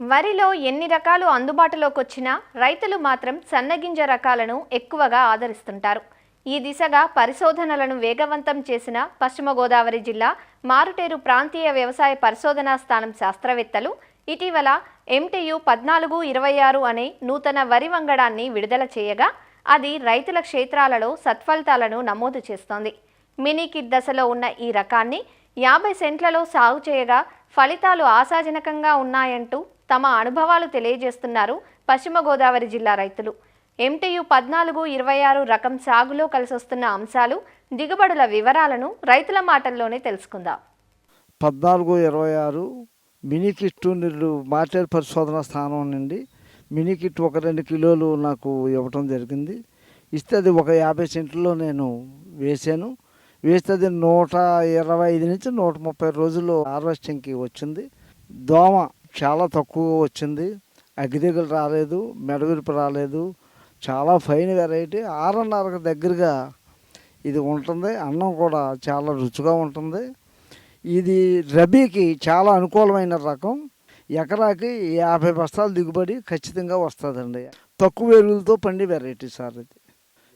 వరిలో ఎన్ని రకాలు అందుబాటులోకి వచ్చినా రైతులు మాత్రం సన్నగింజ రకాలను ఎక్కువగా ఆదరిస్తుంటారు. ఈ దిశగా పరిశోధనలను వేగవంతం చేసిన పశ్చిమ గోదావరి జిల్లా మారుటేరు ప్రాంతీయ వ్యవసాయ పరిశోధనా స్థానం శాస్త్రవేత్తలు ఇటీవల MTU 1426 అనే నూతన వరి వంగడాన్ని విడుదల చేయగా అది రైతుల క్షేత్రాలలో సత్ఫలితాలను నమోదు చేస్తోంది. మినీ కిట్ దశలో ఉన్న ఈ రకాన్ని 50 సెంట్లలో సాగు చేయగా ఫలితాలు ఆశాజనకంగా ఉన్నాయంటూ తమ అనుభవాలు తెలియజేస్తున్నారు పశ్చిమ గోదావరి జిల్లా రైతులు. MTU 1426 రకం సాగులో కలిసొస్తున్న అంశాలు, దిగుబడుల వివరాలను రైతుల మాటల్లోనే తెలుసుకుందాం. 1426 మినీ కిట్ మార్టేరు పరిశోధన స్థానం నుండి మినీ కిట్ 1-2 కిలోలు నాకు ఇవ్వటం జరిగింది. ఇస్తే అది ఒక 50 సెంట్లో నేను వేసాను. వేస్తే అది 125 నుంచి 130 రోజుల్లో హార్వెస్టింగ్కి వచ్చింది. దోమ చాలా తక్కువ వచ్చింది, అగ్గిదిగులు రాలేదు, మెడవిరుపు రాలేదు. చాలా ఫైన్ వెరైటీ, 6.5 దగ్గరగా ఇది ఉంటుంది. అన్నం కూడా చాలా రుచిగా ఉంటుంది. ఇది రబీకి చాలా అనుకూలమైన రకం. ఎకరాకి 50 బస్తాలు దిగుబడి ఖచ్చితంగా వస్తుందండి. తక్కువ ఎరువులతో పండి వెరైటీ సార్ ఇది.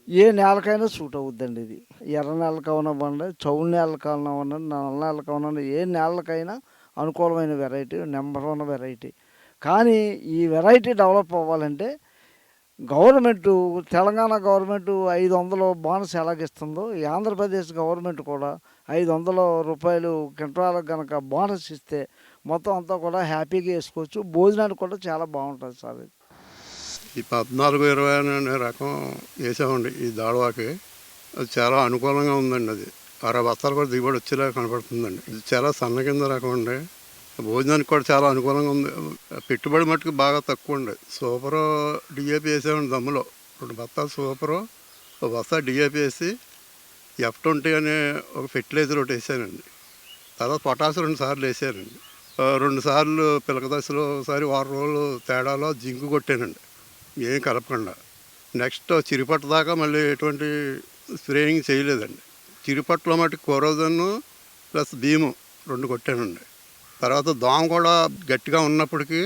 ఏ నేలకైనా సూట్ అవుద్దండి. ఇది ఎర్ర నేలకు అవనివ్వండి, చౌడు నేలకు అవనివ్వండి, నల్ల నేలకు అవనివ్వండి, ఏ నేలకైనా అనుకూలమైన వెరైటీ, నెంబర్ 1 వెరైటీ. కానీ ఈ వెరైటీ డెవలప్ అవ్వాలంటే గవర్నమెంటు, తెలంగాణ గవర్నమెంటు 500 బోనస్ ఎలాగిస్తుందో, ఈ ఆంధ్రప్రదేశ్ గవర్నమెంట్ కూడా 500 రూపాయలు క్వింటాలకు కనుక బోనస్ ఇస్తే మొత్తం అంతా కూడా హ్యాపీగా వేసుకోవచ్చు. భోజనానికి కూడా చాలా బాగుంటుంది సార్. ఇది ఈ 1420 అనే రకం వేసామండి ఈ దాడవాకి. అది చాలా అనుకూలంగా ఉందండి. అది 60 బస్తాలు కూడా దిగుబడి వచ్చేలా కనపడుతుందండి. ఇది చాలా సన్న కింద రకం అండి. భోజనానికి కూడా చాలా అనుకూలంగా ఉంది. పెట్టుబడి మట్టుకు బాగా తక్కువ అండి. సూపర్ DAP వేసామండి దమ్ములో. 2 బస్తాలు సూపరు, 1 బస్తా DAP వేసి F20 అనే ఒక ఫెర్టిలైజర్ ఒకటి వేసానండి. తర్వాత పొటాష్ 2 సార్లు వేసానండి. 2 సార్లు పిలక దశలో ఒకసారి 6 రోజులు తేడాలో జింకు కొట్టానండి, ఏం కలపకుండా. నెక్స్ట్ చిరుపట్టు దాకా మళ్ళీ ఎటువంటి స్ప్రేయింగ్ చేయలేదండి. చిరుపట్టులో మటుకు కోరోజన్ ప్లస్ భీము 2 కొట్టానండి. తర్వాత దోమ కూడా గట్టిగా ఉన్నప్పటికీ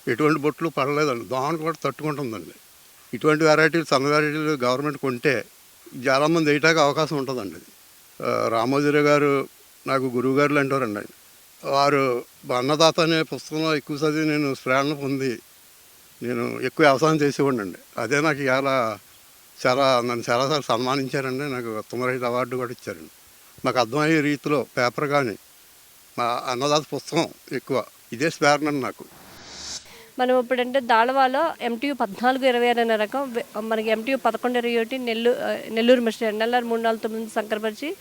ఎటువంటి బొట్లు పడలేదండి. దోమను కూడా తట్టుకుంటుందండి. ఇటువంటి వెరైటీలు, సన్న వెరైటీలు గవర్నమెంట్ కొంటే చాలామంది వేయటానికి అవకాశం ఉంటుందండి. రామోజీరావు గారు నాకు గురువు గారులు అంటారండి. వారు అన్నదాత అనే పుస్తకంలో ఎక్కువ చదివి నేను ప్రేరణ పొంది నేను ఎక్కువ వ్యవసాయం చేసేవాడినండి. అదే నాకు ఇవాళ నన్ను చాలాసార్లు సన్మానించారండి. నాకు ఉత్తమ రైతు అవార్డు కూడా ఇచ్చారండి. మాకు అర్థమయ్యే రీతిలో పేపర్ కానీ మా అన్నదాత పుస్తకం ఎక్కువ ఇదే ప్రేరణ నాకు. మనం ఇప్పుడంటే దాళవాలో MTU 1426 అనే రకం, మనకి MTU 1121 నెల్లూరు మిషన్ NLR 349 సంకరపరిచి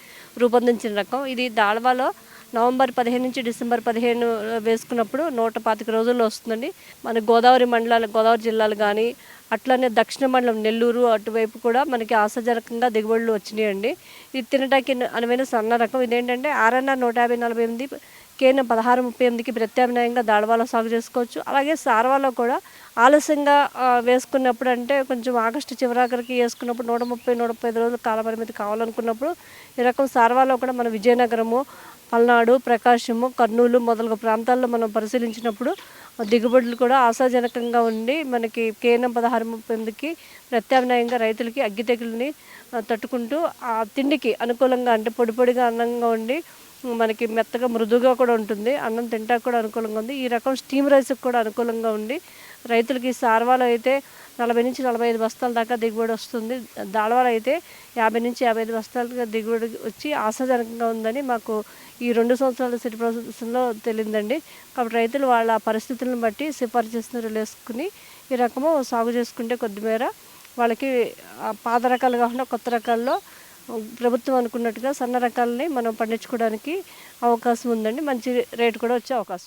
రూపొందించిన రకం. ఇది దాళవాలో నవంబర్ 15 నుంచి డిసెంబర్ 15 వేసుకున్నప్పుడు 125 రోజుల్లో వస్తుందండి. మన గోదావరి మండలాలు, గోదావరి జిల్లాలు కానీ, అట్లనే దక్షిణ మండలం నెల్లూరు అటువైపు కూడా మనకి ఆశాజనకంగా దిగుబడులు వచ్చినాయండి. ఇది తినటానికి అనువైన సన్న రకం. ఇదేంటంటే RNR 150-48, కేన 1638కి ప్రత్యామ్నాయంగా దాళవాలో సాగు చేసుకోవచ్చు. అలాగే సార్వాలో కూడా ఆలస్యంగా వేసుకున్నప్పుడు, అంటే కొంచెం ఆగస్టు చివరాఖరికి వేసుకున్నప్పుడు 130-135 రోజులు కాలపరిమితి కావాలనుకున్నప్పుడు ఈ రకం సార్వాలో కూడా మన విజయనగరము, పల్నాడు, ప్రకాశము, కర్నూలు మొదలగు ప్రాంతాల్లో మనం పరిశీలించినప్పుడు దిగుబడులు కూడా ఆశాజనకంగా ఉండి మనకి కేనం 1638కి ప్రత్యామ్నాయంగా రైతులకి అగ్గి తెగుల్ని తట్టుకుంటూ ఆ తిండికి అనుకూలంగా, అంటే పొడి పొడిగా అన్నంగా ఉండి మనకి మెత్తగా మృదువుగా కూడా ఉంటుంది. అన్నం తింటాకు కూడా అనుకూలంగా ఉంది. ఈ రకం స్టీమ్ రైస్కి కూడా అనుకూలంగా ఉండి రైతులకి సార్వాలో అయితే 40 నుంచి 45 బస్తాల దాకా దిగుబడి వస్తుంది. దాళవాలో అయితే 50 నుంచి 55 బస్తాలుగా దిగుబడి వచ్చి ఆశాజనకంగా ఉందని మాకు ఈ 2 సంవత్సరాల సిటీ ప్రాసెస్లో తెలియదండి. కాబట్టి రైతులు వాళ్ళ పరిస్థితులను బట్టి సిఫార్సు చేసిన వేసుకుని ఈ రకము సాగు చేసుకుంటే కొద్దిమేర వాళ్ళకి పాత రకాలు కాకుండా కొత్త రకాల్లో ప్రభుత్వం అనుకున్నట్టుగా సన్న రకాలని మనం పండించుకోవడానికి అవకాశం ఉందండి. మంచి రేటు కూడా వచ్చే అవకాశం.